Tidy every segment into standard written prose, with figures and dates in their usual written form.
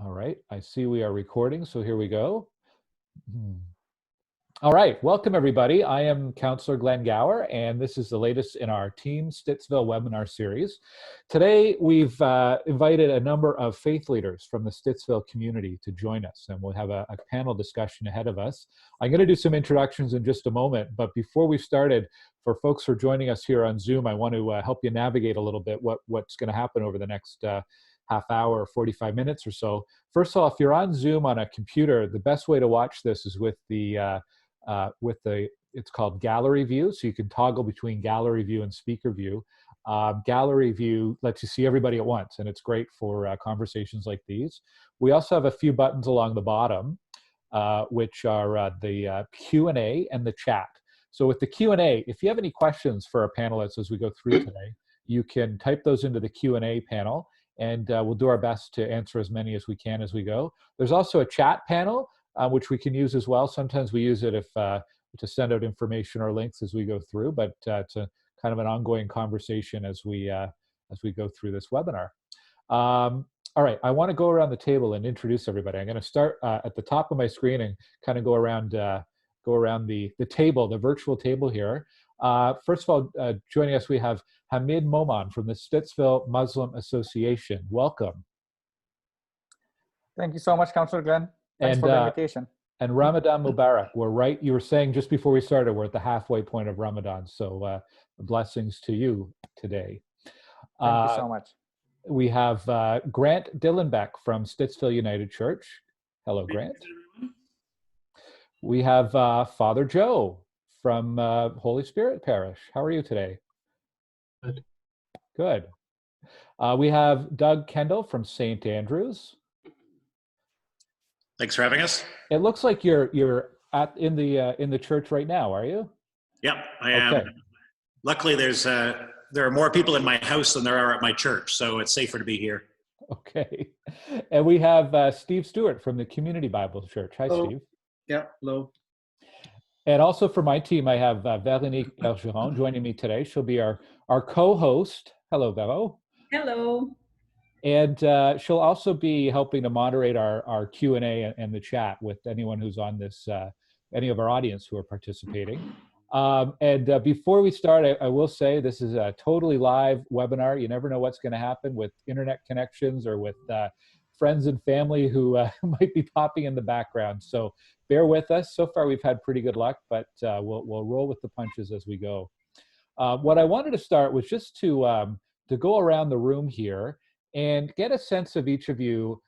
All right, I see we are recording, so here we go. All right, welcome everybody. I am Councillor Glen Gower, and this is the latest in our Team Stittsville webinar series. Today, we've invited a number of faith leaders from the Stittsville community to join us, and we'll have a panel discussion ahead of us. I'm going to do some introductions in just a moment, but before we started, for folks who are joining us here on Zoom, I want to help you navigate a little bit what's going to happen over the next half hour, 45 minutes or so. First of all, if you're on Zoom on a computer, the best way to watch this is with it's called gallery view. So you can toggle between gallery view and speaker view. Gallery view lets you see everybody at once, and it's great for conversations like these. We also have a few buttons along the bottom, which are the Q&A and the chat. So with the Q&A, if you have any questions for our panelists as we go through today, you can type those into the Q&A panel, and we'll do our best to answer as many as we can as we go. There's also a chat panel, which we can use as well. Sometimes we use it if to send out information or links as we go through, but it's a kind of an ongoing conversation as we go through this webinar. All right, I want to go around the table and introduce everybody. I'm going to start at the top of my screen and kind of go around the table, the virtual table here. First of all, joining us, we have Hamid Mohmand from the Stittsville Muslim Association. Welcome. Thank you so much, Councillor Glen. Thanks for the invitation. And Ramadan Mubarak. We're right, you were saying just before we started, we're at the halfway point of Ramadan. So blessings to you today. Thank you so much. We have Grant Dillenbeck from Stittsville United Church. Hello, Grant. We have Father Joe from Holy Spirit Parish. How are you today? Good. Good. We have Doug Kendall from St. Andrews. Thanks for having us. It looks like you're in the church right now, are you? Yep, I am. Okay. Luckily, there are more people in my house than there are at my church, so it's safer to be here. Okay. And we have Steve Stewart from the Community Bible Church. Hi, hello. Steve. Yeah, hello. And also for my team, I have Véronique Bergeron joining me today. She'll be our co-host. Hello, Vero. Hello. And she'll also be helping to moderate our Q&A and the chat with anyone who's on this, any of our audience who are participating. And before we start, I will say this is a totally live webinar. You never know what's going to happen with internet connections or with friends and family who might be popping in the background. So bear with us. So far, we've had pretty good luck, but we'll roll with the punches as we go. What I wanted to start was just to go around the room here and get a sense of each of you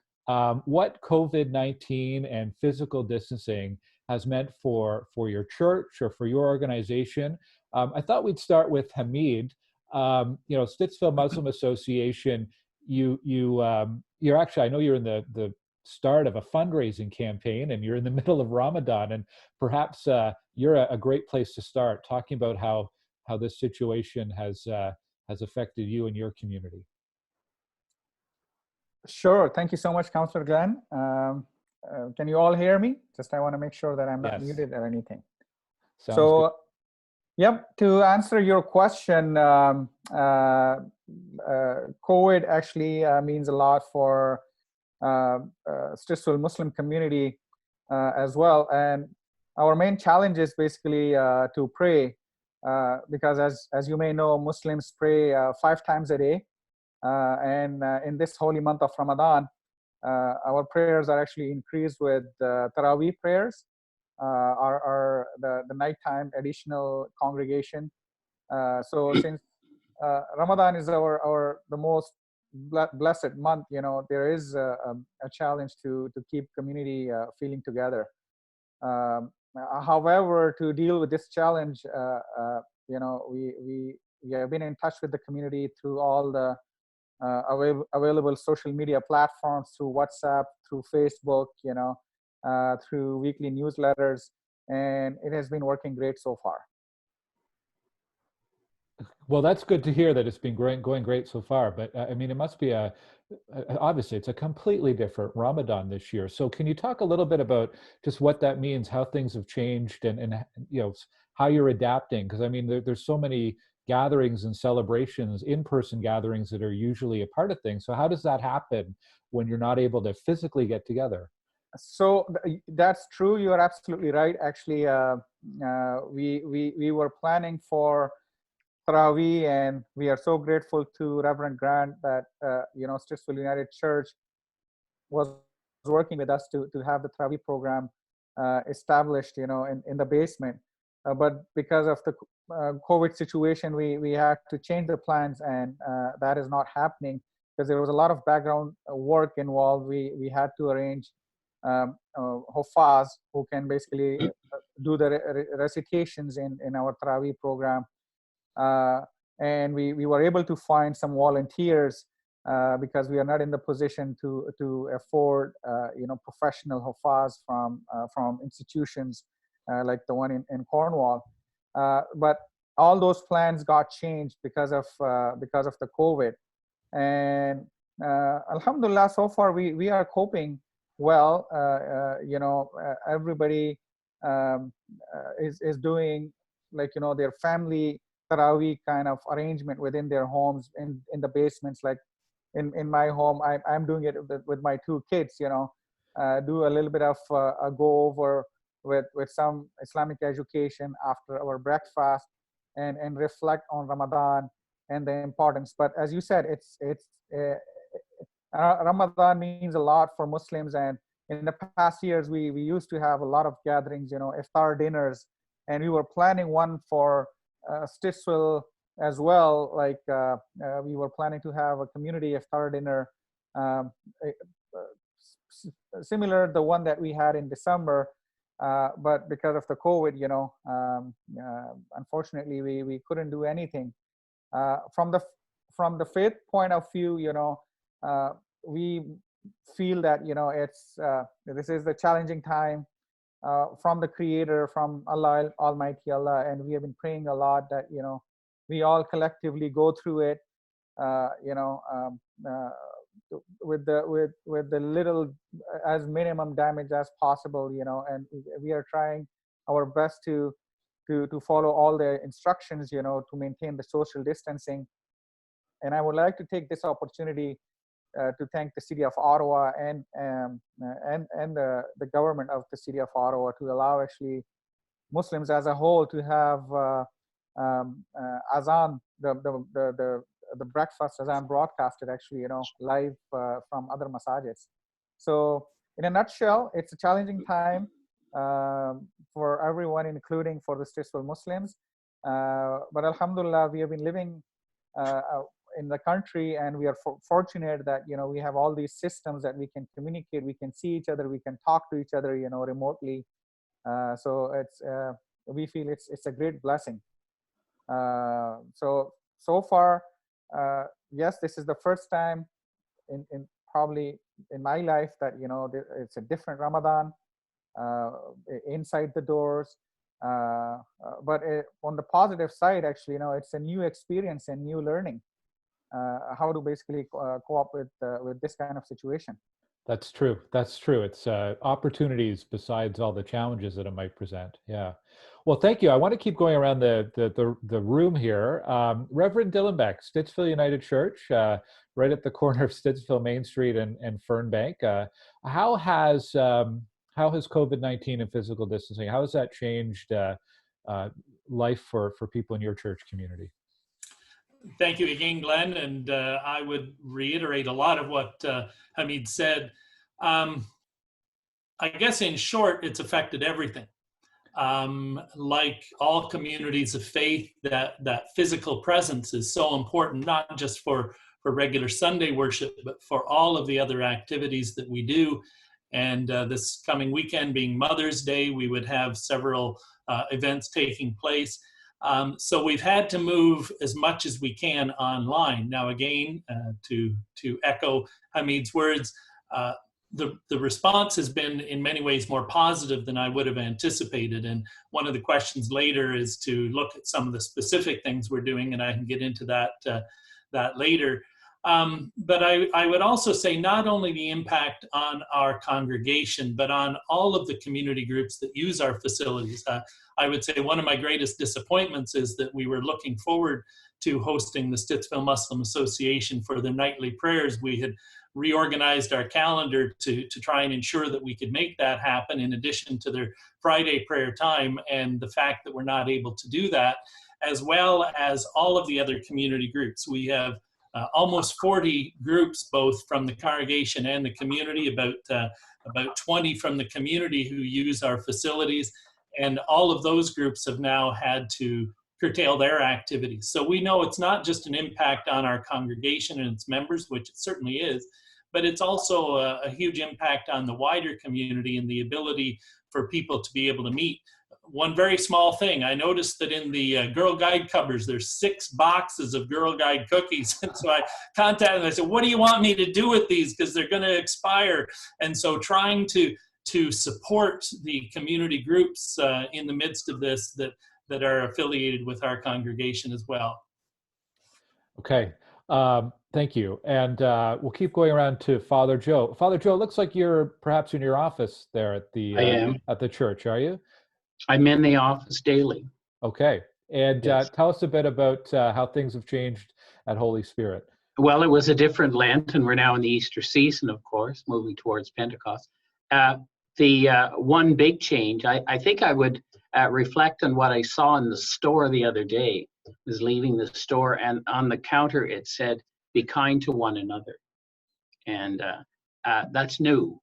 what COVID-19 and physical distancing has meant for your church or for your organization. I thought we'd start with Hamid. Stittsville Muslim Association, you're actually, I know you're in the start of a fundraising campaign and you're in the middle of Ramadan, and perhaps you're a great place to start talking about how this situation has affected you and your community. Sure. Thank you so much, Councillor Glen. Can you all hear me? I want to make sure that I'm not muted or anything. Sounds so, good. Yep, to answer your question, COVID actually means a lot for Stittsville Muslim community as well. And our main challenge is basically to pray because as you may know, Muslims pray 5 times a day. And in this holy month of Ramadan, our prayers are actually increased with Taraweeh prayers, the nighttime additional congregation. So since Ramadan is the most blessed month, there is a challenge to keep community feeling together. However, to deal with this challenge, we have been in touch with the community through all the available social media platforms, through WhatsApp, through Facebook, through weekly newsletters, and it has been working great so far. Well, that's good to hear that it's been going great so far. But I mean, it must be obviously it's a completely different Ramadan this year. So can you talk a little bit about just what that means, how things have changed, and how you're adapting? Because I mean, there's so many gatherings and celebrations, in-person gatherings that are usually a part of things. So how does that happen when you're not able to physically get together? So that's true. You are absolutely right. Actually, we were planning for Taraweeh, and we are so grateful to Reverend Grant that Stittsville United Church was working with us to have the Taraweeh program established, in the basement. But because of the COVID situation, we had to change the plans, and that is not happening because there was a lot of background work involved. We had to arrange Hofaz who can basically do the recitations in our Taraweeh program. And we were able to find some volunteers because we are not in the position to afford professional Hofaz from institutions like the one in Cornwall. But all those plans got changed because of the COVID. And Alhamdulillah, so far we are coping well. Everybody is doing their family Taraweeh kind of arrangement within their homes in the basements. Like in my home, I'm doing it with my two kids. Do a little bit of a go over with some Islamic education after our breakfast, and reflect on Ramadan and the importance. But as you said, Ramadan means a lot for Muslims, and in the past years we used to have a lot of gatherings, iftar dinners, and we were planning one for Stittsville as well. Like we were planning to have a community iftar dinner, similar to the one that we had in December, but because of the COVID, unfortunately we couldn't do anything. From the faith point of view, we feel that this is the challenging time from the Creator, from Allah, Almighty Allah, and we have been praying a lot that we all collectively go through it, with the little as minimum damage as possible, and we are trying our best to follow all the instructions, to maintain the social distancing. And I would like to take this opportunity to thank the City of Ottawa and the government of the City of Ottawa to allow actually Muslims as a whole to have azan, the breakfast azan broadcasted actually, live from other masajids. So in a nutshell, it's a challenging time for everyone, including for the Stittsville Muslims. But Alhamdulillah, we have been living in the country, and we are fortunate that we have all these systems that we can communicate, we can see each other, we can talk to each other remotely. So it's we feel it's a great blessing. So far, yes, this is the first time in probably in my life that it's a different Ramadan inside the doors. But on the positive side, actually, it's a new experience and new learning. How to basically co-op with this kind of situation. That's true. That's true. It's opportunities besides all the challenges that it might present. Yeah. Well, thank you. I want to keep going around the room here. Reverend Dillenbeck, Stittsville United Church, right at the corner of Stittsville Main Street and Fernbank. How has COVID-19 and physical distancing, how has that changed life for people in your church community? Thank you again, Glen, and I would reiterate a lot of what Hamid said. I guess in short, it's affected everything. Like all communities of faith, that physical presence is so important, not just for regular Sunday worship, but for all of the other activities that we do. And this coming weekend being Mother's Day, we would have several events taking place. So we've had to move as much as we can online. Now, again, to echo Hamid's words, the response has been in many ways more positive than I would have anticipated. And one of the questions later is to look at some of the specific things we're doing, and I can get into that later. But I would also say not only the impact on our congregation, but on all of the community groups that use our facilities. I would say one of my greatest disappointments is that we were looking forward to hosting the Stittsville Muslim Association for their nightly prayers. We had reorganized our calendar to try and ensure that we could make that happen in addition to their Friday prayer time, and the fact that we're not able to do that, as well as all of the other community groups. We have almost 40 groups, both from the congregation and the community, about 20 from the community who use our facilities, and all of those groups have now had to curtail their activities. So we know it's not just an impact on our congregation and its members, which it certainly is, but it's also a huge impact on the wider community and the ability for people to be able to meet. One very small thing, I noticed that in the Girl Guide covers, there's 6 boxes of Girl Guide cookies. And so I contacted them, I said, what do you want me to do with these? Because they're going to expire. And so trying to support the community groups in the midst of this that are affiliated with our congregation as well. Okay, thank you. And we'll keep going around to Father Joe. Father Joe, it looks like you're perhaps in your office there at the I am. At the church, are you? I'm in the office daily. Okay, and Yes. tell us a bit about how things have changed at Holy Spirit. Well, it was a different Lent, and we're now in the Easter season, of course, moving towards Pentecost. The one big change, I think I would reflect on what I saw in the store the other day. I was leaving the store, and on the counter it said, "Be kind to one another," and that's new.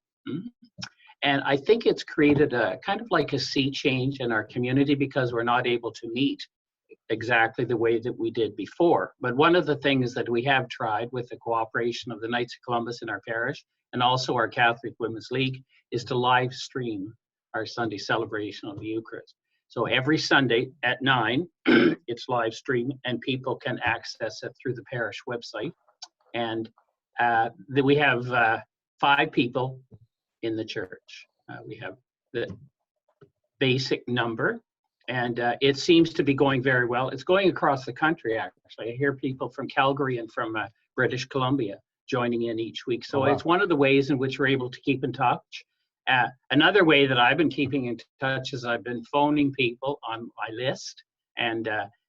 And I think it's created a kind of like a sea change in our community because we're not able to meet exactly the way that we did before. But one of the things that we have tried with the cooperation of the Knights of Columbus in our parish and also our Catholic Women's League is to live stream our Sunday celebration of the Eucharist. So every Sunday at 9, it's live stream and people can access it through the parish website. And we have 5 people in the church. We have the basic number, and it seems to be going very well. It's going across the country, actually. I hear people from Calgary and from British Columbia joining in each week. So It's one of the ways in which we're able to keep in touch. Another way that I've been keeping in touch is I've been phoning people on my list, and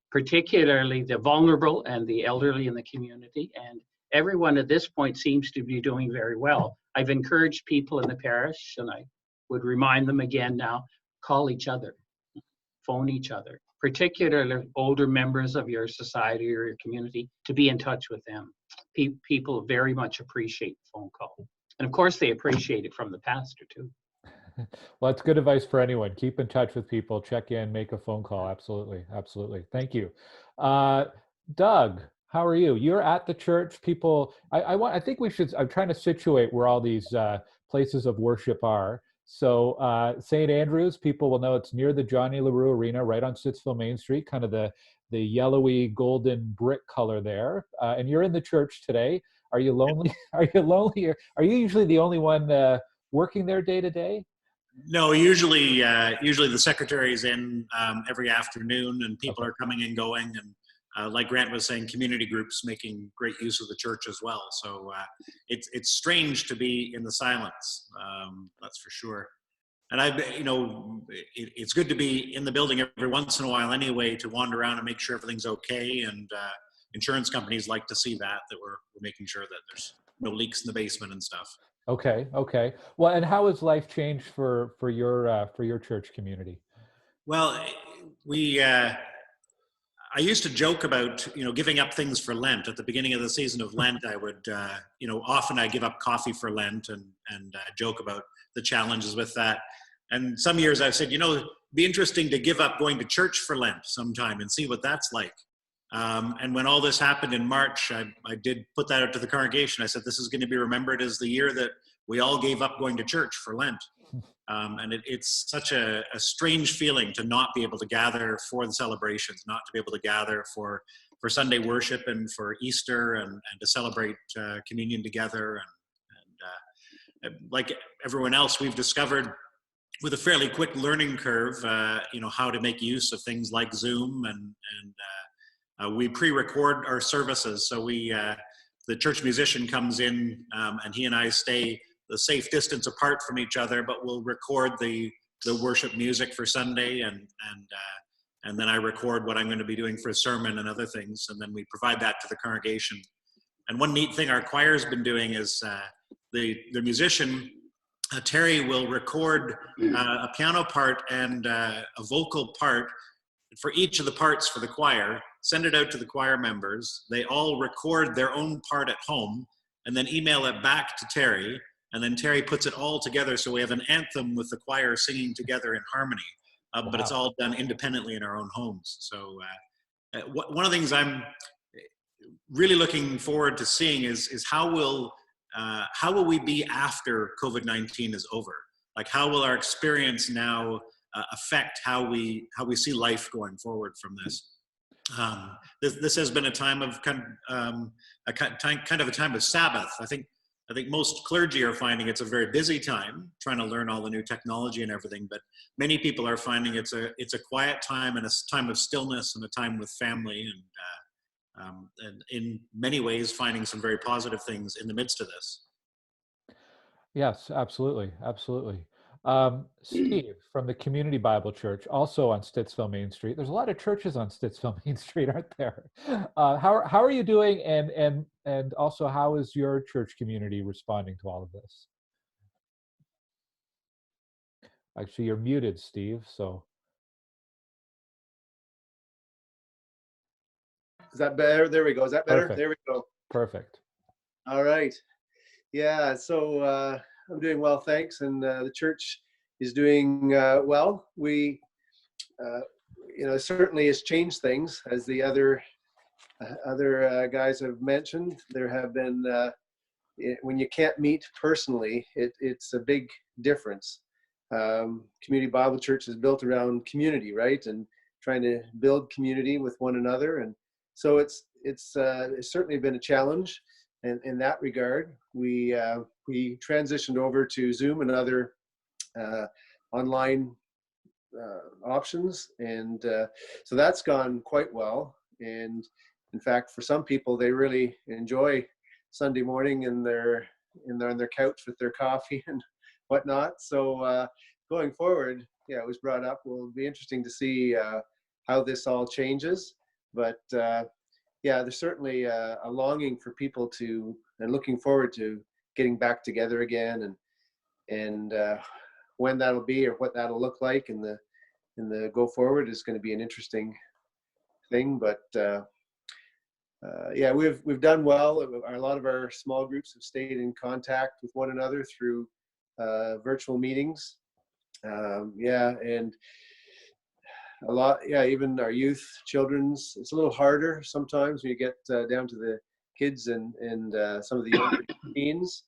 particularly the vulnerable and the elderly in the community. And everyone at this point seems to be doing very well. I've encouraged people in the parish, and I would remind them again now, call each other, phone each other, particularly older members of your society or your community, to be in touch with them. People very much appreciate the phone call. And of course, they appreciate it from the pastor too. Well, that's good advice for anyone. Keep in touch with people, check in, make a phone call. Absolutely, absolutely. Thank you. Doug, how are you? You're at the church. People, I think we should, I'm trying to situate where all these places of worship are. So St. Andrews, people will know it's near the Johnny LaRue Arena, right on Stittsville Main Street, kind of the yellowy golden brick color there. And you're in the church today. Are you lonely? Are you lonely? Are you usually the only one working there day to day? No, usually the secretary's in every afternoon, and people are coming and going. And like Grant was saying, community groups making great use of the church as well. So it's strange to be in the silence, that's for sure. And it's good to be in the building every once in a while anyway, to wander around and make sure everything's okay. And insurance companies like to see that we're making sure that there's no leaks in the basement and stuff. Okay. Well, and how has life changed for your church community? Well, I used to joke about, giving up things for Lent. At the beginning of the season of Lent, I would, often I give up coffee for Lent and joke about the challenges with that. And some years I've said, it'd be interesting to give up going to church for Lent sometime and see what that's like. And when all this happened in March, I did put that out to the congregation. I said, this is going to be remembered as the year that we all gave up going to church for Lent. And it's such a strange feeling to not be able to gather for the celebrations, not to be able to gather for Sunday worship and for Easter and to celebrate communion together. And like everyone else, we've discovered with a fairly quick learning curve, how to make use of things like Zoom and we pre-record our services. So we the church musician comes in, and he and I stay the safe distance apart from each other, but we'll record the worship music for Sunday, and then I record what I'm going to be doing for a sermon and other things, and then we provide that to the congregation. And one neat thing our choir's been doing is the musician, Terry, will record a piano part and a vocal part for each of the parts for the choir, send it out to the choir members. They all record their own part at home and then email it back to Terry. And then Terry puts it all together, so we have an anthem with the choir singing together in harmony. But it's all done independently in our own homes. So one of the things I'm really looking forward to seeing is how will we be after COVID-19 is over? Like, how will our experience now affect how we see life going forward from this? This has been a time of kind of a time of Sabbath. I think most clergy are finding it's a very busy time trying to learn all the new technology and everything, but many people are finding it's a quiet time and a time of stillness and a time with family, and in many ways finding some very positive things in the midst of this. Yes, absolutely. Steve, from the Community Bible Church, also on Stittsville Main Street. There's a lot of churches on Stittsville Main Street, aren't there? How are you doing, and also how is your church community responding to all of this? Actually, you're muted, Steve, so. Is that better? There we go. Is that better? Perfect. There we go. Perfect. All right. Yeah, so I'm doing well, thanks. And the church is doing well. We, certainly has changed things, as the other guys have mentioned. There have been, when you can't meet personally, it's a big difference. Community Bible Church is built around community, right? And trying to build community with one another. And so it's certainly been a challenge. And in that regard, we transitioned over to Zoom and other online options, and so that's gone quite well. And in fact, for some people, they really enjoy Sunday morning in their couch with their coffee and whatnot. So going forward, yeah, it was brought up. Will be interesting to see how this all changes, but. Yeah, there's certainly a longing for people to, and looking forward to getting back together again, and when that'll be or what that'll look like in the go forward is going to be an interesting thing. But yeah, we've done well. A lot of our small groups have stayed in contact with one another through virtual meetings. Yeah, and a lot, yeah, even our youth, children's, it's a little harder sometimes when you get down to the kids and some of the younger teens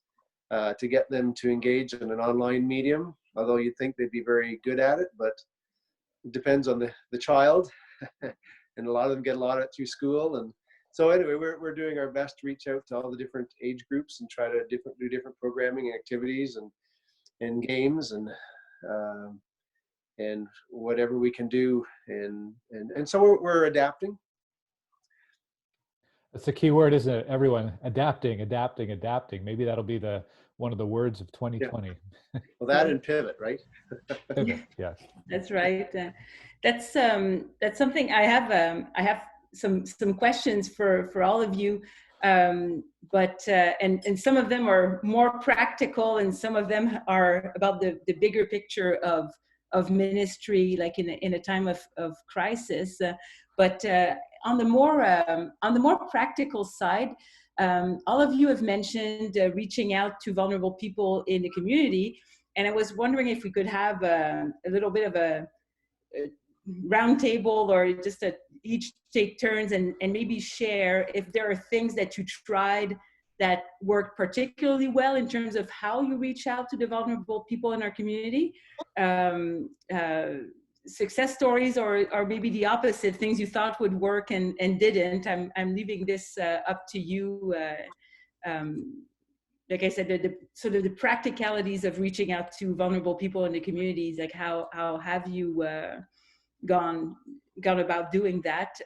to get them to engage in an online medium, although you'd think they'd be very good at it, but it depends on the child. And a lot of them get a lot of it through school. And so anyway, we're doing our best to reach out to all the different age groups and try to do different programming and activities and games and whatever we can do, and so we're adapting. That's the key word, isn't it? Everyone adapting. Maybe that'll be one of the words of 2020. Yeah. Well, that and pivot, right? Pivot, yes. That's right. That's something I have some questions for all of you, but and some of them are more practical, and some of them are about the bigger picture of ministry, like in a time of crisis. But on the more practical side, all of you have mentioned reaching out to vulnerable people in the community, and I was wondering if we could have a little bit of a roundtable, or just each take turns and maybe share if there are things that you tried that worked particularly well in terms of how you reach out to the vulnerable people in our community, success stories, or maybe the opposite, things you thought would work and didn't. I'm leaving this up to you. Like I said, the sort of the practicalities of reaching out to vulnerable people in the communities, like how have you gone about doing that?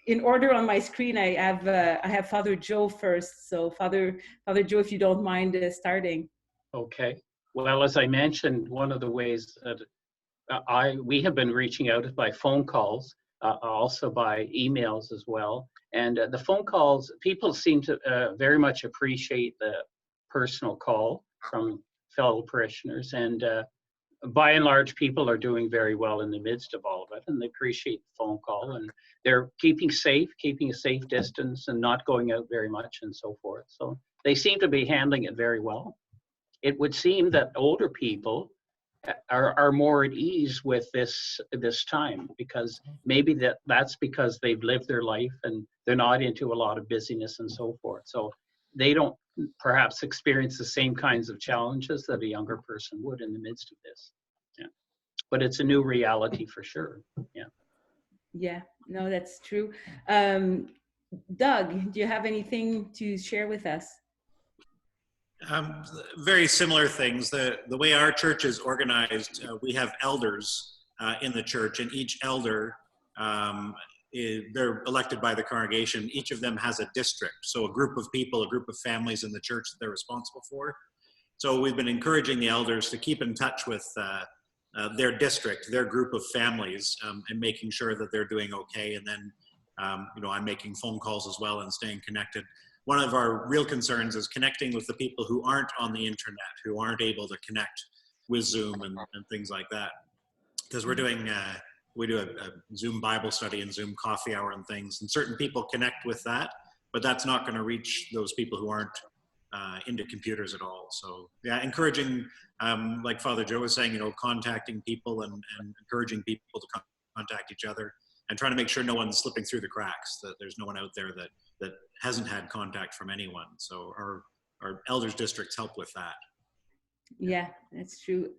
in order on my screen, I have Father Joe first. So Father Joe, if you don't mind starting. Okay. Well, as I mentioned, one of the ways that we have been reaching out by phone calls, also by emails as well. And the phone calls, people seem to very much appreciate the personal call from fellow parishioners. And by and large, people are doing very well in the midst of all of it, and they appreciate the phone call, and they're keeping a safe distance and not going out very much and so forth. So they seem to be handling it very well. It would seem that older people are more at ease with this time, because maybe that's because they've lived their life and they're not into a lot of busyness and so forth. So they don't perhaps experience the same kinds of challenges that a younger person would in the midst of this. Yeah, but it's a new reality for sure. Yeah. Yeah, no, that's true. Doug, do you have anything to share with us? Very similar things. The way our church is organized, we have elders in the church, and each elder, they're elected by the congregation. Each of them has a district, so a group of people, a group of families in the church that they're responsible for. So we've been encouraging the elders to keep in touch with their district, their group of families, and making sure that they're doing okay. And then, I'm making phone calls as well and staying connected. One of our real concerns is connecting with the people who aren't on the internet, who aren't able to connect with Zoom and things like that. Because we do a Zoom Bible study and Zoom coffee hour and things, and certain people connect with that, but that's not going to reach those people who aren't into computers at all. So yeah, encouraging, like Father Joe was saying, contacting people and encouraging people to contact each other, and trying to make sure no one's slipping through the cracks, that there's no one out there that hasn't had contact from anyone. So our elders districts help with that. Yeah, that's true.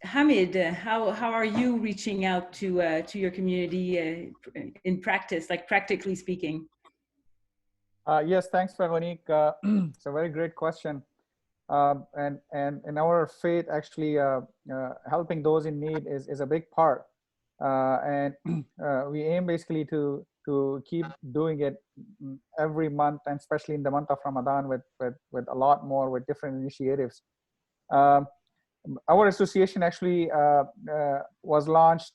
Hamid, how are you reaching out to your community in practice, like practically speaking? Yes, thanks, Véronique. It's a very great question. And in our faith, actually, helping those in need is a big part. And we aim basically to keep doing it every month, and especially in the month of Ramadan with a lot more, with different initiatives. Our association actually was launched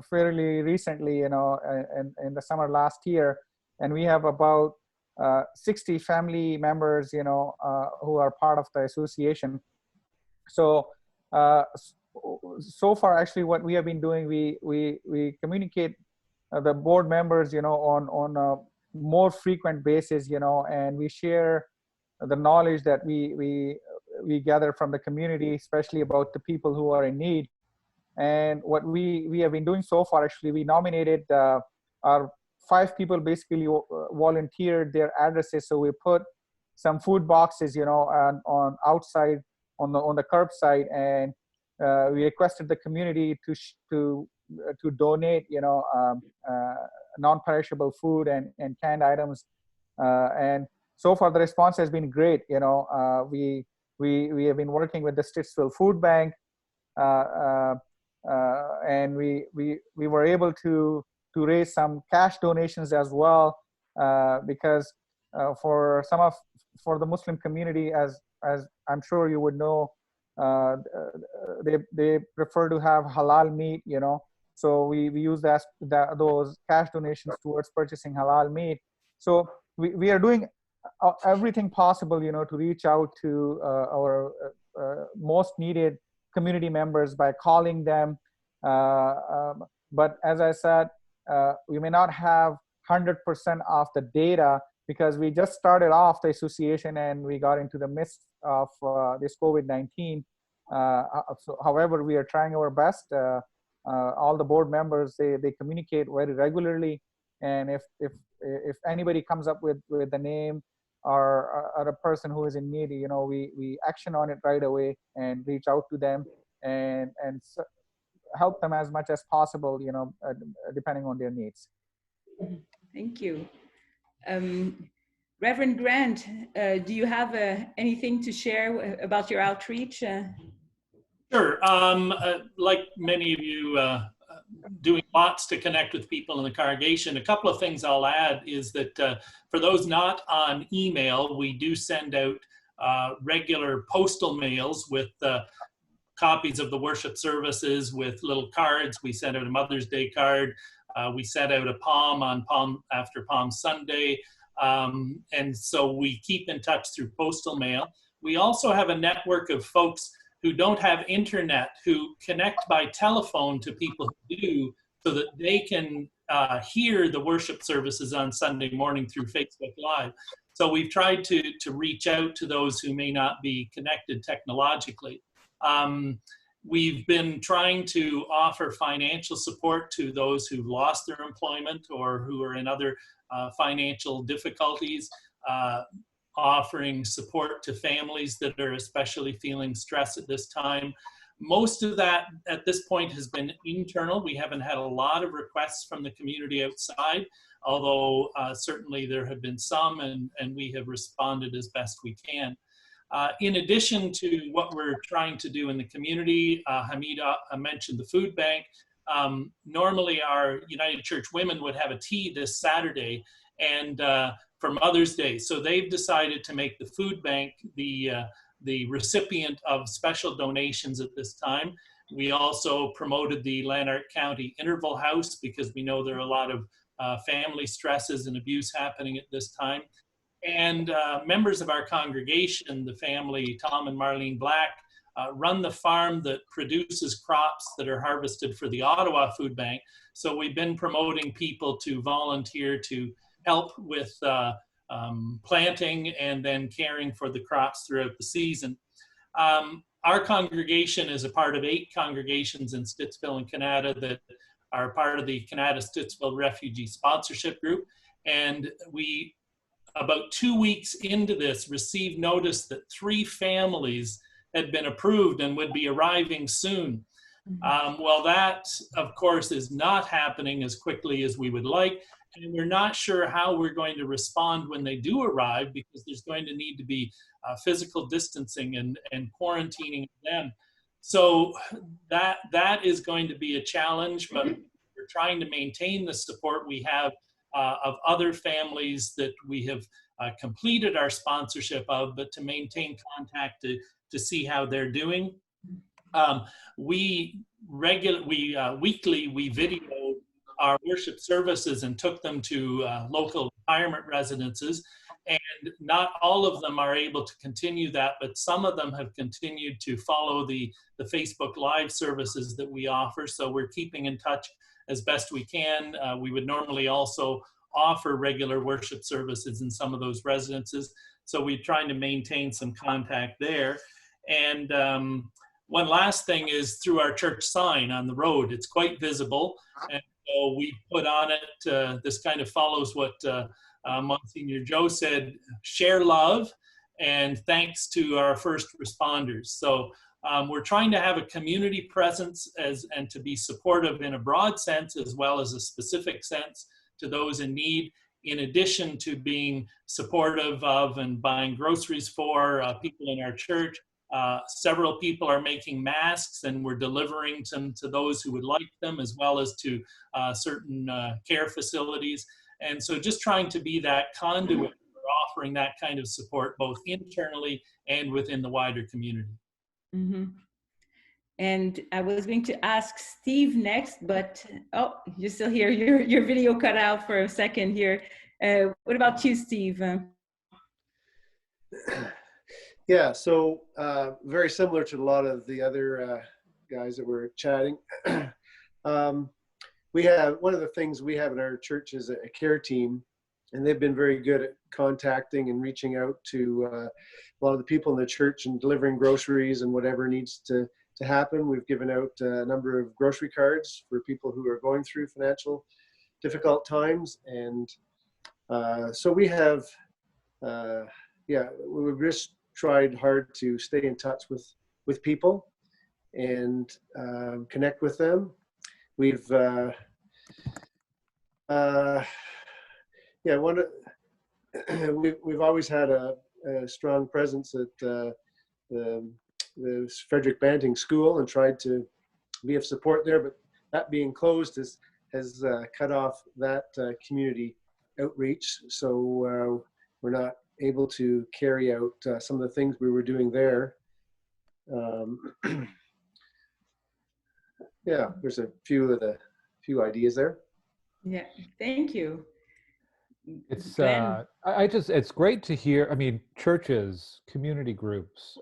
fairly recently, in the summer last year, and we have about 60 family members, who are part of the association. So so far, actually, what we have been doing, we communicate the board members, on a more frequent basis, and we share the knowledge that we gather from the community, especially about the people who are in need. And what we have been doing so far, actually, we nominated our 5 people, basically volunteered their addresses. So we put some food boxes, on outside on the curbside, and we requested the community to donate, non-perishable food and canned items, and so far the response has been great. We have been working with the Stittsville Food Bank, and we were able to raise some cash donations as well, because for the Muslim community, as I'm sure you would know, they prefer to have halal meat, so we use those cash donations towards purchasing halal meat. So we are doing everything possible, to reach out to our most needed community members by calling them. But as I said, we may not have 100% of the data, because we just started off the association and we got into the midst of this COVID-19. So, however, we are trying our best. All the board members, they communicate very regularly, and if anybody comes up with the name or a person who is in need, we action on it right away and reach out to them and help them as much as possible, depending on their needs. Thank you. Reverend Grant, do you have anything to share about your outreach? Sure. Like many of you doing lots to connect with people in the congregation. A couple of things I'll add is that for those not on email, we do send out regular postal mails with copies of the worship services with little cards. We sent out a Mother's Day card. We sent out a palm after Palm Sunday. And so we keep in touch through postal mail. We also have a network of folks who don't have internet, who connect by telephone to people who do, so that they can hear the worship services on Sunday morning through Facebook Live. So we've tried to reach out to those who may not be connected technologically. We've been trying to offer financial support to those who've lost their employment or who are in other financial difficulties, offering support to families that are especially feeling stress at this time. Most of that at this point has been internal. We haven't had a lot of requests from the community outside, although certainly there have been some, and we have responded as best we can. In addition to what we're trying to do in the community, Hamid mentioned the food bank. Normally our United Church Women would have a tea this Saturday and for Mother's Day. So they've decided to make the food bank the recipient of special donations at this time. We also promoted the Lanark County Interval House because we know there are a lot of family stresses and abuse happening at this time. And members of our congregation, the family Tom and Marlene Black, run the farm that produces crops that are harvested for the Ottawa Food Bank. So we've been promoting people to volunteer to help with planting and then caring for the crops throughout the season. Our congregation is a part of 8 congregations in Stittsville and Canada that are part of the Canada-Stittsville Refugee Sponsorship Group. And we, about 2 weeks into this, received notice that 3 families had been approved and would be arriving soon. Well, that, of course, is not happening as quickly as we would like. And we're not sure how we're going to respond when they do arrive, because there's going to need to be physical distancing and quarantining them. So that is going to be a challenge, but we're trying to maintain the support we have of other families that we have completed our sponsorship of, but to maintain contact to see how they're doing. Weekly we video our worship services and took them to local retirement residences, and not all of them are able to continue that, but some of them have continued to follow the Facebook Live services that we offer. So we're keeping in touch as best we can. We would normally also offer regular worship services in some of those residences, so we're trying to maintain some contact there. And one last thing is through our church sign on the road. It's quite visible, and so we put on it, this kind of follows what Monsignor Joe said, share love and thanks to our first responders. So we're trying to have a community presence and to be supportive in a broad sense as well as a specific sense to those in need, in addition to being supportive of and buying groceries for people in our church. Several people are making masks, and we're delivering them to those who would like them, as well as to certain care facilities. And so just trying to be that conduit for offering that kind of support, both internally and within the wider community. Mm-hmm. And I was going to ask Steve next, but oh, you're still here. Your video cut out for a second here. What about you, Steve? Yeah, so very similar to a lot of the other guys that were chatting. We have, one of the things we have in our church is a care team, and they've been very good at contacting and reaching out to a lot of the people in the church and delivering groceries and whatever needs to happen. We've given out a number of grocery cards for people who are going through financial difficult times. And so we have, we've just tried hard to stay in touch with people and connect with them. We've we've always had a strong presence at the Frederick Banting School and tried to be of support there, but that being closed has cut off that community outreach. So we're not able to carry out some of the things we were doing there. Yeah, there's a few ideas there. Yeah, thank you. It's Glen. it's great to hear. I mean, churches, community groups,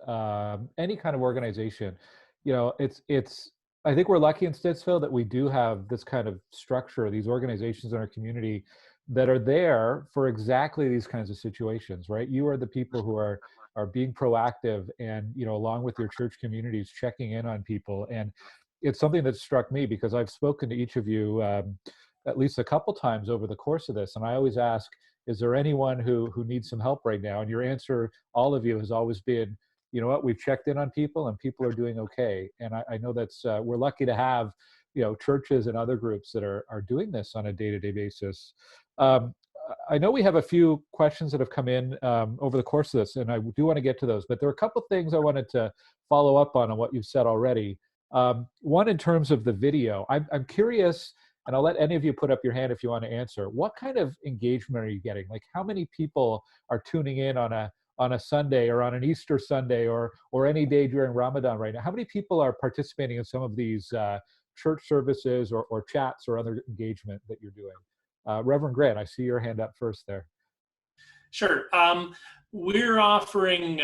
any kind of organization, you know, it's I think we're lucky in Stittsville that we do have this kind of structure, these organizations in our community that are there for exactly these kinds of situations, right? You are the people who are being proactive and, you know, along with your church communities, checking in on people. And it's something that struck me because I've spoken to each of you at least a couple times over the course of this. And I always ask, is there anyone who needs some help right now? And your answer, all of you, has always been, you know what, we've checked in on people and people are doing okay. And I know that's, we're lucky to have, you know, churches and other groups that are doing this on a day-to-day basis. I know we have a few questions that have come in over the course of this, and I do want to get to those, but there are a couple things I wanted to follow up on what you've said already. One, in terms of the video, I'm curious, and I'll let any of you put up your hand if you want to answer. What kind of engagement are you getting? Like, how many people are tuning in on a Sunday or on an Easter Sunday or any day during Ramadan right now? How many people are participating in some of these church services or chats or other engagement that you're doing? Reverend Glen, I see your hand up first there. Sure. We're offering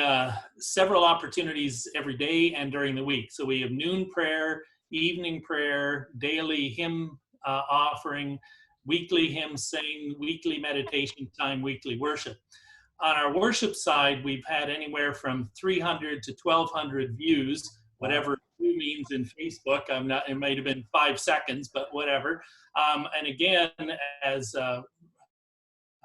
several opportunities every day and during the week. So we have noon prayer, evening prayer, daily hymn offering, weekly hymn sing, weekly meditation time, weekly worship. On our worship side, we've had anywhere from 300 to 1,200 views, whatever view means in Facebook. It might have been 5 seconds, but whatever. And again, as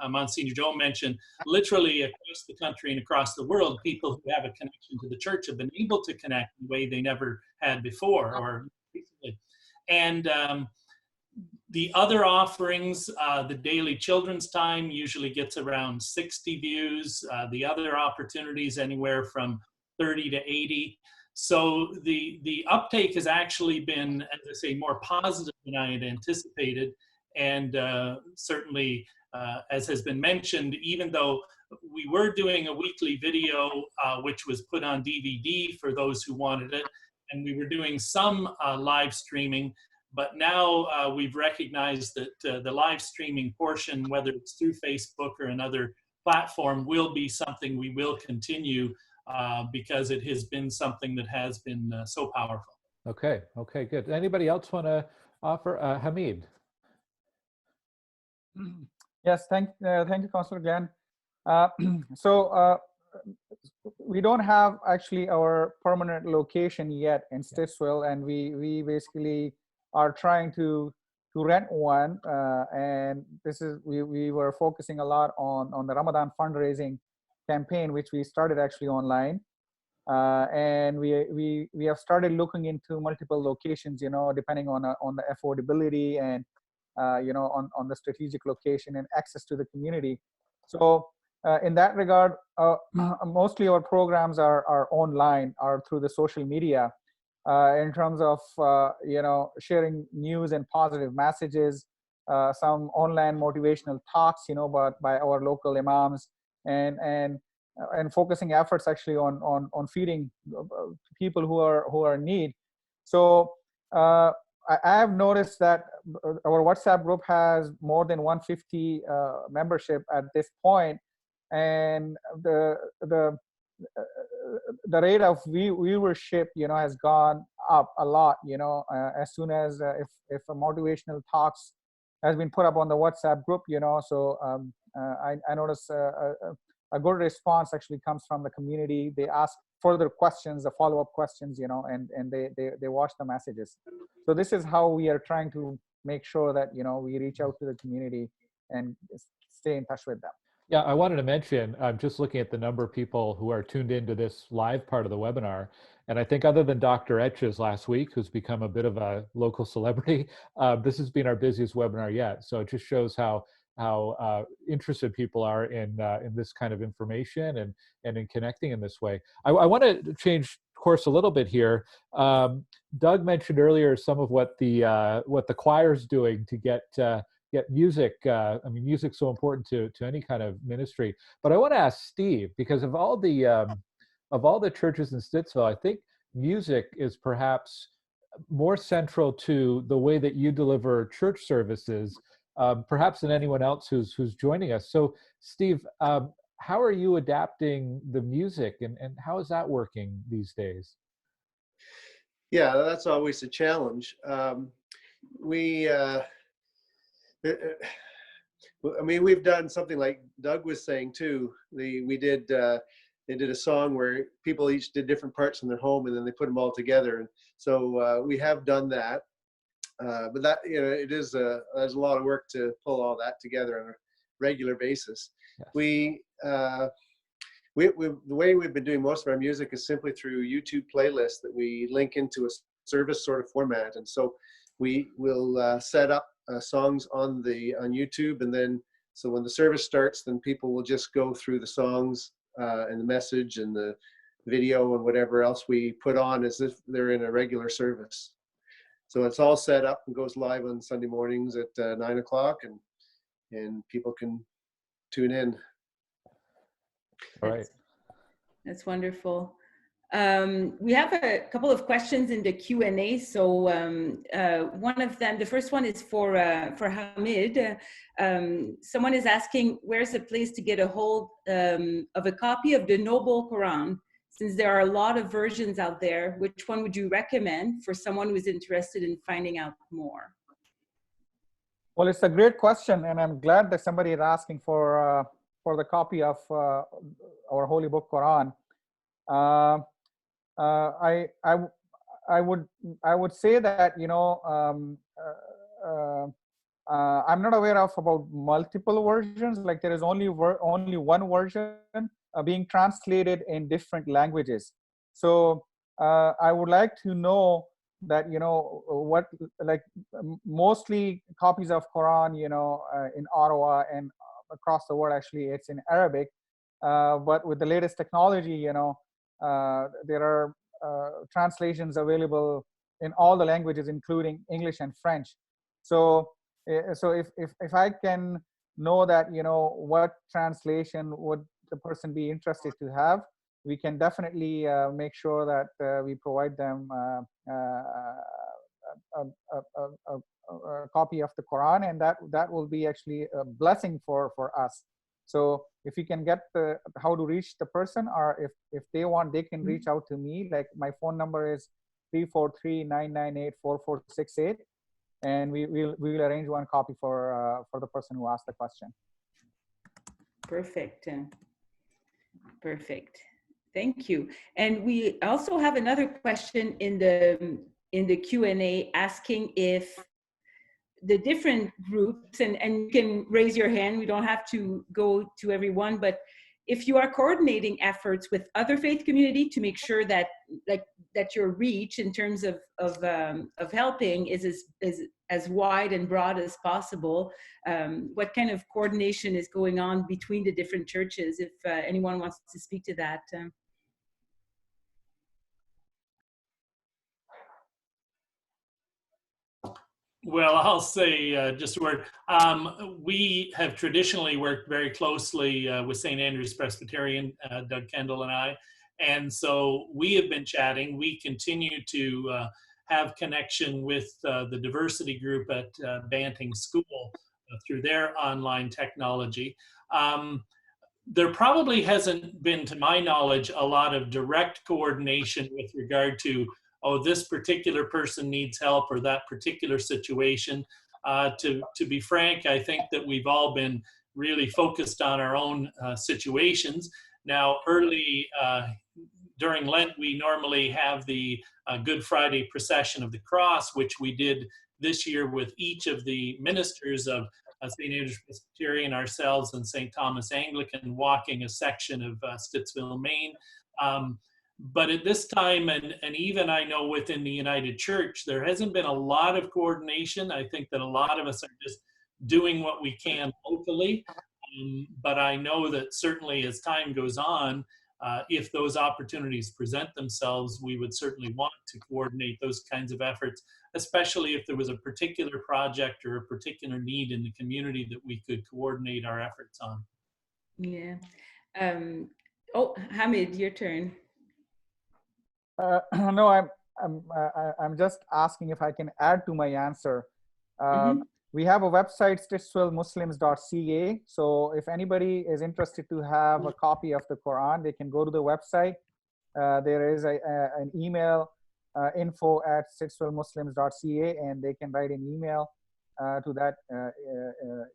Monsignor Joe mentioned, literally across the country and across the world, people who have a connection to the church have been able to connect in a way they never had before or recently. And the other offerings, the daily children's time usually gets around 60 views. The other opportunities anywhere from 30 to 80. So the uptake has actually been, as I say, more positive than I had anticipated. And certainly, as has been mentioned, even though we were doing a weekly video, which was put on DVD for those who wanted it, and we were doing some live streaming, but now we've recognized that the live streaming portion, whether it's through Facebook or another platform, will be something we will continue because it has been something that has been so powerful. Okay, good. Anybody else want to offer? Hamid. Yes, thank you, Councillor Glen. So we don't have actually our permanent location yet in Stittsville, and we basically are trying to rent one. And this is we were focusing a lot on the Ramadan fundraising campaign, which we started actually online. And we have started looking into multiple locations, you know, depending on the affordability and you know, on the strategic location and access to the community. So in that regard, mostly our programs are online, are through the social media, in terms of you know, sharing news and positive messages, some online motivational talks, you know, by our local imams, and focusing efforts actually on feeding people who are in need. So I have noticed that our WhatsApp group has more than 150 membership at this point, and the rate of viewership, you know, has gone up a lot. You know, as soon as if a motivational talks has been put up on the WhatsApp group, you know, so I notice a good response actually comes from the community. They ask further questions, the follow-up questions, you know, and they watch the messages. So this is how we are trying to make sure that, you know, we reach out to the community and stay in touch with them. Yeah, I wanted to mention, I'm just looking at the number of people who are tuned into this live part of the webinar. And I think other than Dr. Etches last week, who's become a bit of a local celebrity, this has been our busiest webinar yet. So it just shows how interested people are in this kind of information and in connecting in this way. I want to change course a little bit here. Doug mentioned earlier some of what the choir's doing to get music. I mean, music's so important to any kind of ministry. But I want to ask Steve, because of all the churches in Stittsville, I think music is perhaps more central to the way that you deliver church services, perhaps than anyone else who's joining us. So, Steve, how are you adapting the music, and how is that working these days? Yeah, that's always a challenge. I mean, we've done something like Doug was saying too. They did a song where people each did different parts in their home, and then they put them all together. And so we have done that. But that, it is there's a lot of work to pull all that together on a regular basis. Yes. The way we've been doing most of our music is simply through YouTube playlists that we link into a service sort of format. And so we will set up songs on YouTube, and then so when the service starts, then people will just go through the songs and the message and the video and whatever else we put on as if they're in a regular service. So it's all set up and goes live on Sunday mornings at 9 o'clock, and people can tune in. All right. That's wonderful. We have a couple of questions in the Q&A. So one of them, the first one is for Hamid. Someone is asking, where's the place to get a hold of a copy of the Noble Quran? Since there are a lot of versions out there, which one would you recommend for someone who's interested in finding out more? Well, it's a great question, and I'm glad that somebody is asking for the copy of our holy book Quran. I would say that I'm not aware of about multiple versions. Like there is only one version being translated in different languages. So I would like to know that what, like, mostly copies of Quran in Ottawa and across the world, actually it's in Arabic, but with the latest technology there are translations available in all the languages, including English and French. So if I can know that what translation would the person be interested to have, we can definitely make sure that we provide them a copy of the Quran, and that will be actually a blessing for us. So if you can get how to reach the person, or if they want, they can reach out to me. Like my phone number is 343-998-4468, and we will arrange one copy for the person who asked the question. Perfect. Perfect. Thank you. And we also have another question in the Q&A asking if the different groups, and you can raise your hand, we don't have to go to everyone, but if you are coordinating efforts with other faith community to make sure that that your reach in terms of helping is as wide and broad as possible, what kind of coordination is going on between the different churches, if anyone wants to speak to that. Well, I'll say just a word. We have traditionally worked very closely with St. Andrew's Presbyterian, Doug, Kendall, and I. And so we have been chatting. We continue to have connection with the diversity group at Banting School through their online technology. There probably hasn't been, to my knowledge, a lot of direct coordination with regard to, oh, this particular person needs help or that particular situation. To be frank, I think that we've all been really focused on our own situations. Now, early during Lent, we normally have the Good Friday Procession of the Cross, which we did this year with each of the ministers of St. Andrew's Presbyterian, ourselves, and St. Thomas Anglican, walking a section of Stittsville, Maine. But at this time, and even I know within the United Church, there hasn't been a lot of coordination. I think that a lot of us are just doing what we can locally. But I know that certainly as time goes on, if those opportunities present themselves, we would certainly want to coordinate those kinds of efforts, especially if there was a particular project or a particular need in the community that we could coordinate our efforts on. Yeah. Oh, Hamid, your turn. No, I'm just asking if I can add to my answer. We have a website, stittsvillemuslims.ca. So if anybody is interested to have a copy of the Quran, they can go to the website. There is an email, info@stittsvillemuslims.ca, and they can write an email to that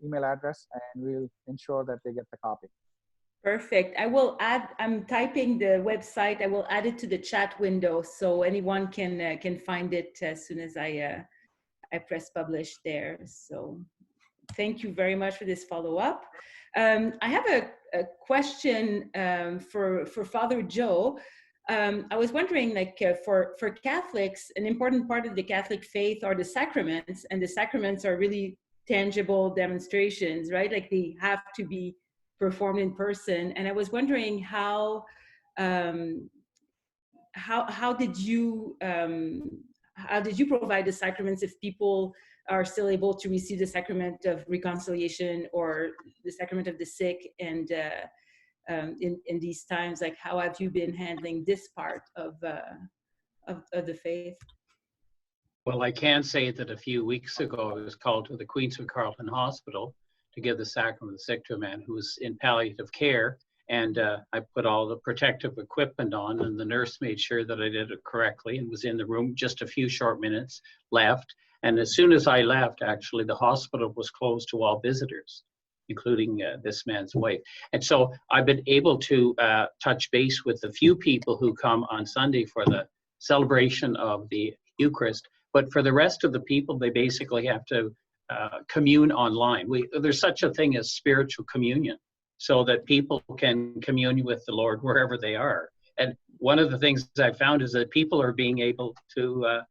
email address, and we'll ensure that they get the copy. Perfect. I will add, I'm typing the website. I will add it to the chat window so anyone can find it as soon as I press publish there. So thank you very much for this follow-up. I have a question for Father Joe. I was wondering, like, for Catholics, an important part of the Catholic faith are the sacraments, and the sacraments are really tangible demonstrations, right? Like they have to be performed in person. And I was wondering how did you provide the sacraments if people are still able to receive the sacrament of reconciliation or the sacrament of the sick, and in these times, like how have you been handling this part of the faith? Well, I can say that a few weeks ago I was called to the Queen's of Carleton Hospital to give the sacrament of the sick to a man who was in palliative care. And I put all the protective equipment on, and the nurse made sure that I did it correctly and was in the room just a few short minutes left. And as soon as I left, actually, the hospital was closed to all visitors, including this man's wife. And so I've been able to touch base with the few people who come on Sunday for the celebration of the Eucharist. But for the rest of the people, they basically have to commune online. There's such a thing as spiritual communion, so that people can commune with the Lord wherever they are. And one of the things I found is that people are being able to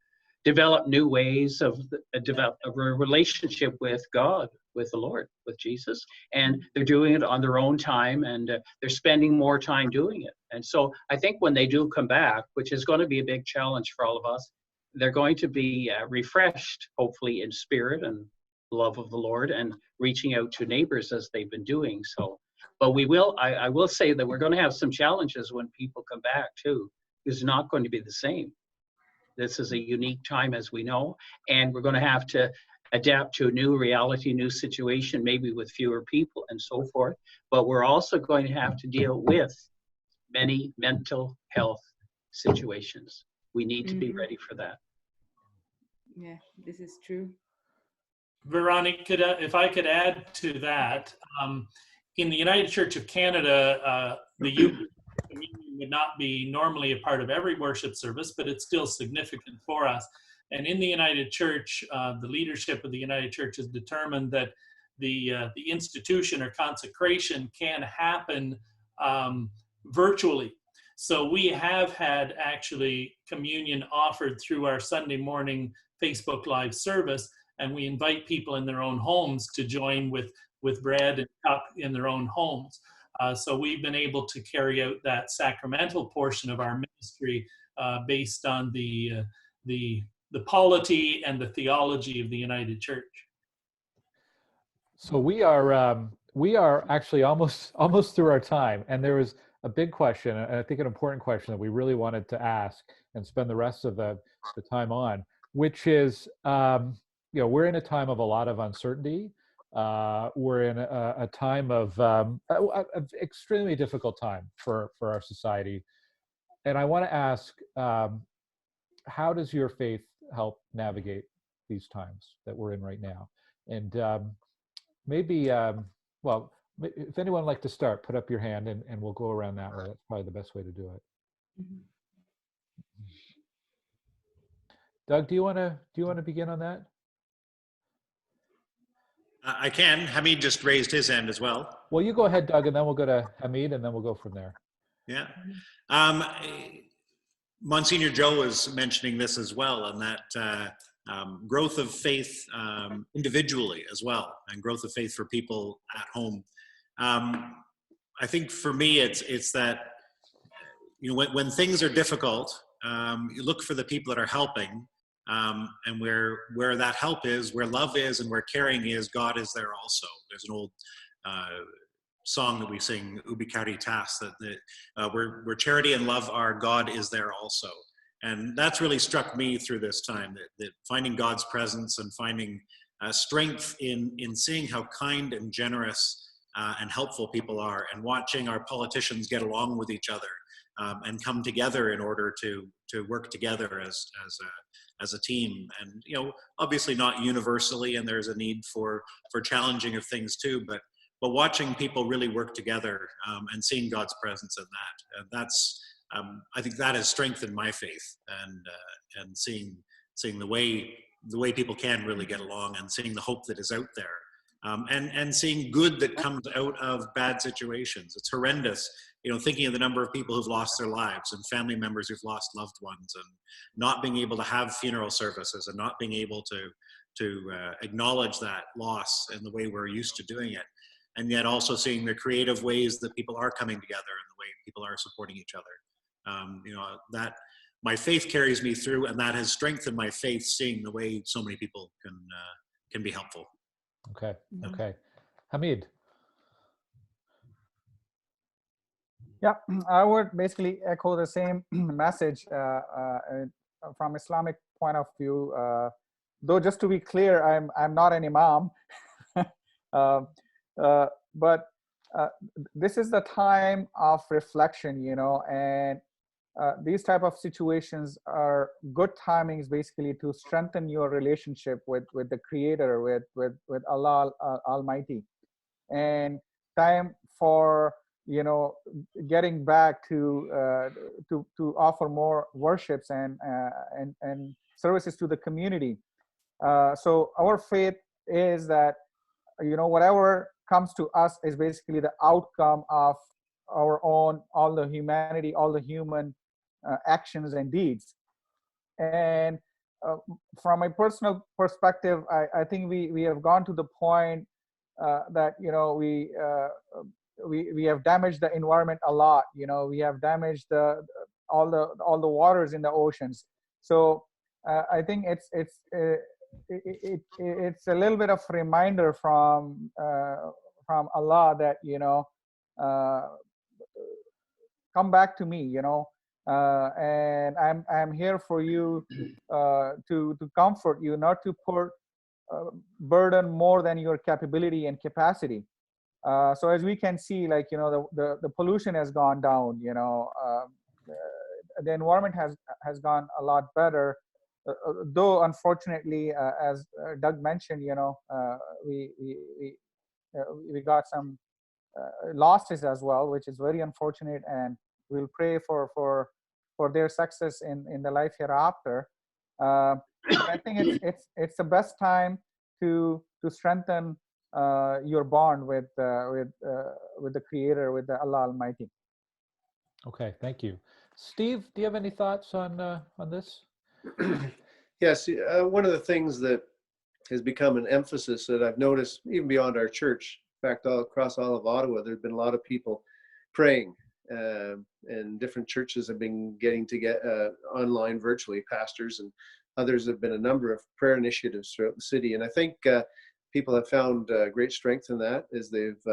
develop new ways of develop a relationship with God, with the Lord, with Jesus. And they're doing it on their own time, and they're spending more time doing it. And so I think when they do come back, which is going to be a big challenge for all of us, they're going to be refreshed, hopefully in spirit and love of the Lord, and reaching out to neighbors as they've been doing so. But I will say that we're going to have some challenges when people come back too. It's not going to be the same. This is a unique time, as we know, and we're going to have to adapt to a new reality, new situation, maybe with fewer people and so forth. But we're also going to have to deal with many mental health situations. We need to be ready for that. Yeah, this is true. Véronique, if I could add to that, in the United Church of Canada, the Eucharist communion would not be normally a part of every worship service, but it's still significant for us. And in the United Church, the leadership of the United Church has determined that the institution or consecration can happen virtually. So we have had actually communion offered through our Sunday morning Facebook Live service, and we invite people in their own homes to join with bread and cup in their own homes. So we've been able to carry out that sacramental portion of our ministry based on the polity and the theology of the United Church. So we are actually almost through our time, and there was a big question, and I think an important question that we really wanted to ask and spend the rest of the time on, which is, we're in a time of a lot of uncertainty. We're in a time of an extremely difficult time for our society. And I want to ask, how does your faith help navigate these times that we're in right now? And maybe, if anyone would like to start, put up your hand and we'll go around that way. That's probably the best way to do it. Mm-hmm. Doug, do you want to begin on that? I can. Hamid just raised his hand as well. Well, you go ahead, Doug, and then we'll go to Hamid, and then we'll go from there. Yeah. Monsignor Joe was mentioning this as well, and that growth of faith individually as well, and growth of faith for people at home. I think for me, it's that when things are difficult, you look for the people that are helping, and where that help is, where love is, and where caring is, God is there also. There's an old song that we sing, Ubi Caritas, that where charity and love are, God is there also. And that's really struck me through this time, that finding God's presence and finding strength in seeing how kind and generous and helpful people are, and watching our politicians get along with each other and come together in order to work together as a team. And obviously not universally, and there's a need for challenging of things too, but watching people really work together and seeing God's presence in that. And that's I think that has strengthened my faith, and seeing the way people can really get along, and seeing the hope that is out there, and seeing good that comes out of bad situations. It's horrendous, thinking of the number of people who've lost their lives, and family members who've lost loved ones, and not being able to have funeral services, and not being able to acknowledge that loss in the way we're used to doing it. And yet also seeing the creative ways that people are coming together, and the way people are supporting each other. That my faith carries me through, and that has strengthened my faith, seeing the way so many people can be helpful. Okay. Hamid. Yeah, I would basically echo the same message from Islamic point of view. Though, just to be clear, I'm not an imam, but this is the time of reflection, and these type of situations are good timings, basically, to strengthen your relationship with the Creator, with Allah Almighty, and time for getting back to offer more worships and services to the community. So our faith is that whatever comes to us is basically the outcome of our own, all the humanity, all the human actions and deeds. And from a personal perspective, I think we have gone to the point that we have damaged the environment a lot. We have damaged all the waters in the oceans. So I think it's a little bit of reminder from Allah that come back to me, and I'm here for you to comfort you, not to put burden more than your capability and capacity. So as we can see, the pollution has gone down. The environment has gone a lot better. Though unfortunately, as Doug mentioned, we got some losses as well, which is very unfortunate, and we'll pray for their success in the life hereafter. But I think it's the best time to strengthen your bond with the Creator, with the Allah Almighty. Okay, thank you. Steve, do you have any thoughts on this? Yes, one of the things that has become an emphasis that I've noticed even beyond our church, in fact, all across all of Ottawa, there's been a lot of people praying, and different churches have been getting to get online virtually, pastors and others have been a number of prayer initiatives throughout the city. And I think people have found great strength in that as they've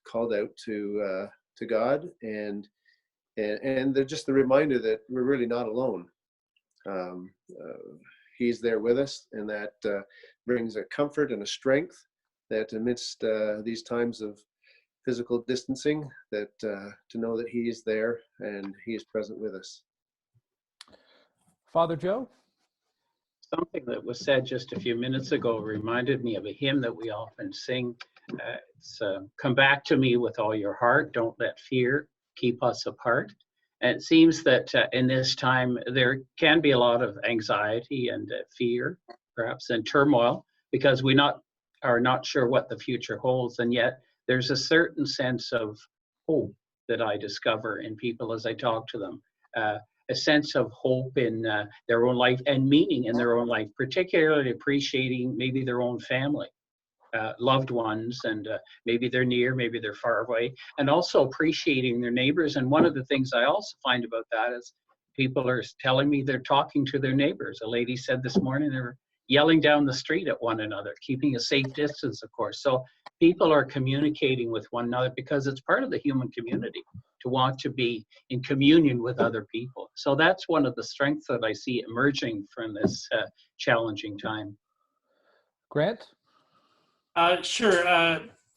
called out to God, and they're just the reminder that we're really not alone. He's there with us, and that brings a comfort and a strength that amidst these times of physical distancing, that to know that he is there and he is present with us. Father Joe? Something that was said just a few minutes ago reminded me of a hymn that we often sing. It's come back to me with all your heart, don't let fear keep us apart. And it seems that in this time there can be a lot of anxiety and fear, perhaps, and turmoil, because we are not sure what the future holds. And yet there's a certain sense of hope that I discover in people as I talk to them. A sense of hope in their own life and meaning in their own life, particularly appreciating maybe their own family. loved ones, and maybe they're near, maybe they're far away, and also appreciating their neighbors. And one of the things I also find about that is people are telling me they're talking to their neighbors. A lady said this morning they were yelling down the street at one another, keeping a safe distance, of course. So people are communicating with one another because it's part of the human community to want to be in communion with other people. So that's one of the strengths that I see emerging from this challenging time. Grant? Sure.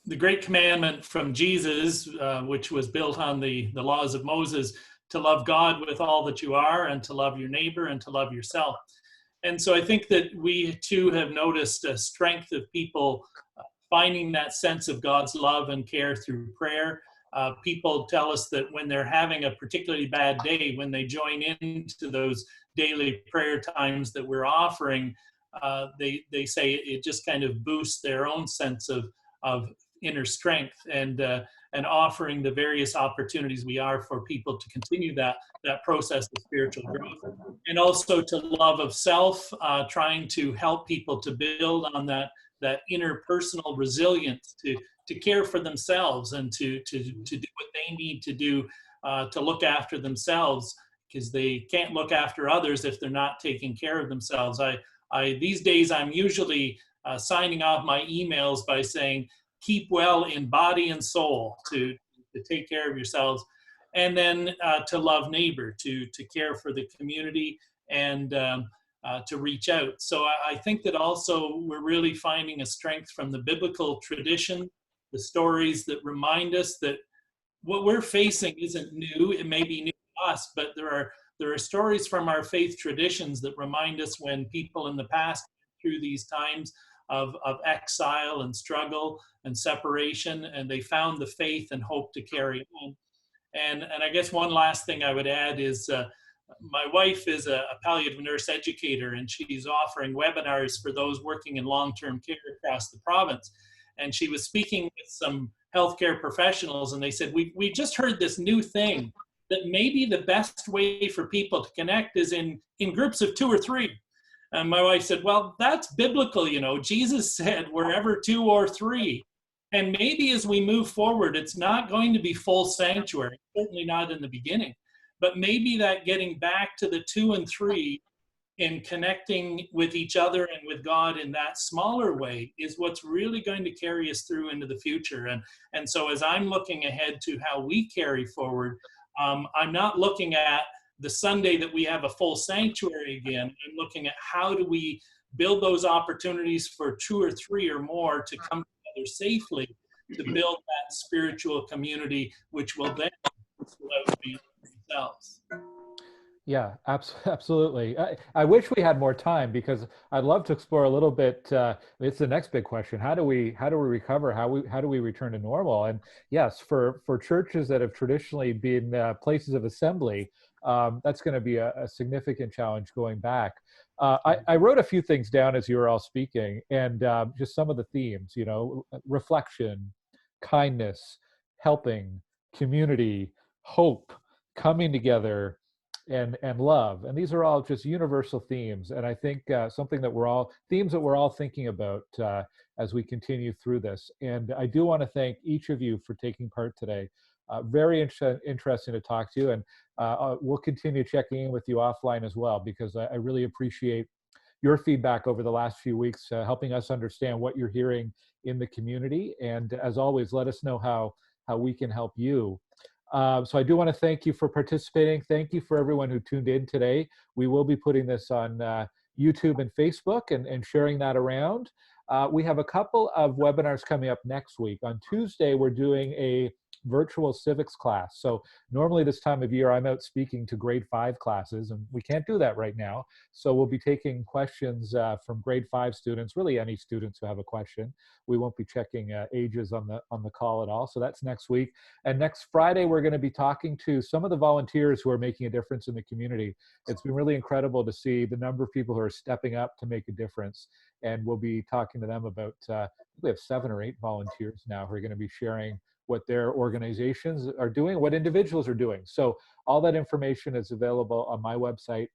The great commandment from Jesus, which was built on the laws of Moses, to love God with all that you are, and to love your neighbor, and to love yourself. And so I think that we too have noticed a strength of people finding that sense of God's love and care through prayer. People tell us that when they're having a particularly bad day, when they join into those daily prayer times that we're offering, they say it just kind of boosts their own sense of inner strength, and offering the various opportunities we are for people to continue that process of spiritual growth, and also to love of self, trying to help people to build on that interpersonal resilience to care for themselves and to do what they need to do to look after themselves, because they can't look after others if they're not taking care of themselves. These days I'm usually signing off my emails by saying, keep well in body and soul, to take care of yourselves, and then to love neighbor, to care for the community, and to reach out. So I think that also we're really finding a strength from the biblical tradition, the stories that remind us that what we're facing isn't new. It may be new to us, but there are stories from our faith traditions that remind us when people in the past went through these times of exile and struggle and separation, and they found the faith and hope to carry on. And I guess one last thing I would add is my wife is a palliative nurse educator, and she's offering webinars for those working in long-term care across the province. And she was speaking with some healthcare professionals, and they said, we just heard this new thing that maybe the best way for people to connect is in groups of 2 or 3. And my wife said, well, that's biblical, you know. Jesus said, wherever 2 or 3. And maybe as we move forward, it's not going to be full sanctuary, certainly not in the beginning. But maybe that getting back to the 2 and 3 in connecting with each other and with God in that smaller way is what's really going to carry us through into the future. And so as I'm looking ahead to how we carry forward, I'm not looking at the Sunday that we have a full sanctuary again. I'm looking at how do we build those opportunities for 2 or 3 or more to come together safely to build that spiritual community, which will then be themselves. Yeah, absolutely. I wish we had more time, because I'd love to explore a little bit. It's the next big question: how do we recover? How do we return to normal? And yes, for churches that have traditionally been places of assembly, that's going to be a significant challenge going back. I wrote a few things down as you were all speaking, and just some of the themes. You know, reflection, kindness, helping, community, hope, coming together, and love. And these are all just universal themes, and I think themes that we're all thinking about as we continue through this. And I do want to thank each of you for taking part today. Very interesting to talk to you, and we'll continue checking in with you offline as well, because I really appreciate your feedback over the last few weeks, helping us understand what you're hearing in the community. And as always, let us know how we can help you. So I do want to thank you for participating. Thank you for everyone who tuned in today. We will be putting this on YouTube and Facebook and sharing that around. We have a couple of webinars coming up next week. On Tuesday, we're doing a virtual civics class. So normally this time of year, I'm out speaking to grade 5 classes, and we can't do that right now. So we'll be taking questions from grade 5 students, really any students who have a question. We won't be checking ages on the call at all. So that's next week. And next Friday, we're going to be talking to some of the volunteers who are making a difference in the community. It's been really incredible to see the number of people who are stepping up to make a difference. And we'll be talking to them about, we have 7 or 8 volunteers now who are going to be sharing what their organizations are doing, what individuals are doing. So all that information is available on my website,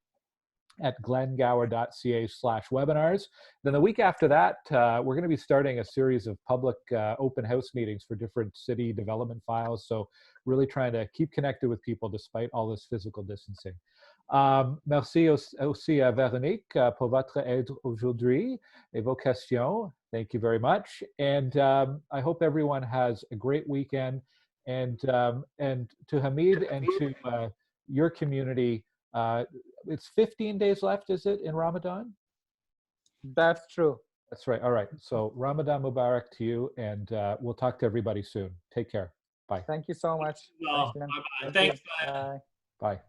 at glengower.ca/webinars. Then the week after that, we're going to be starting a series of public open house meetings for different city development files. So really trying to keep connected with people despite all this physical distancing. Merci aussi à Véronique pour votre aide aujourd'hui et vos questions. Thank you very much. And I hope everyone has a great weekend. And to Hamid and to your community, it's 15 days left, is it, in Ramadan? That's true. That's right. All right. So Ramadan Mubarak to you, and we'll talk to everybody soon. Take care. Bye. Thank you so much. Well, Thanks, Glen. bye-bye. Thanks, Bye. Bye.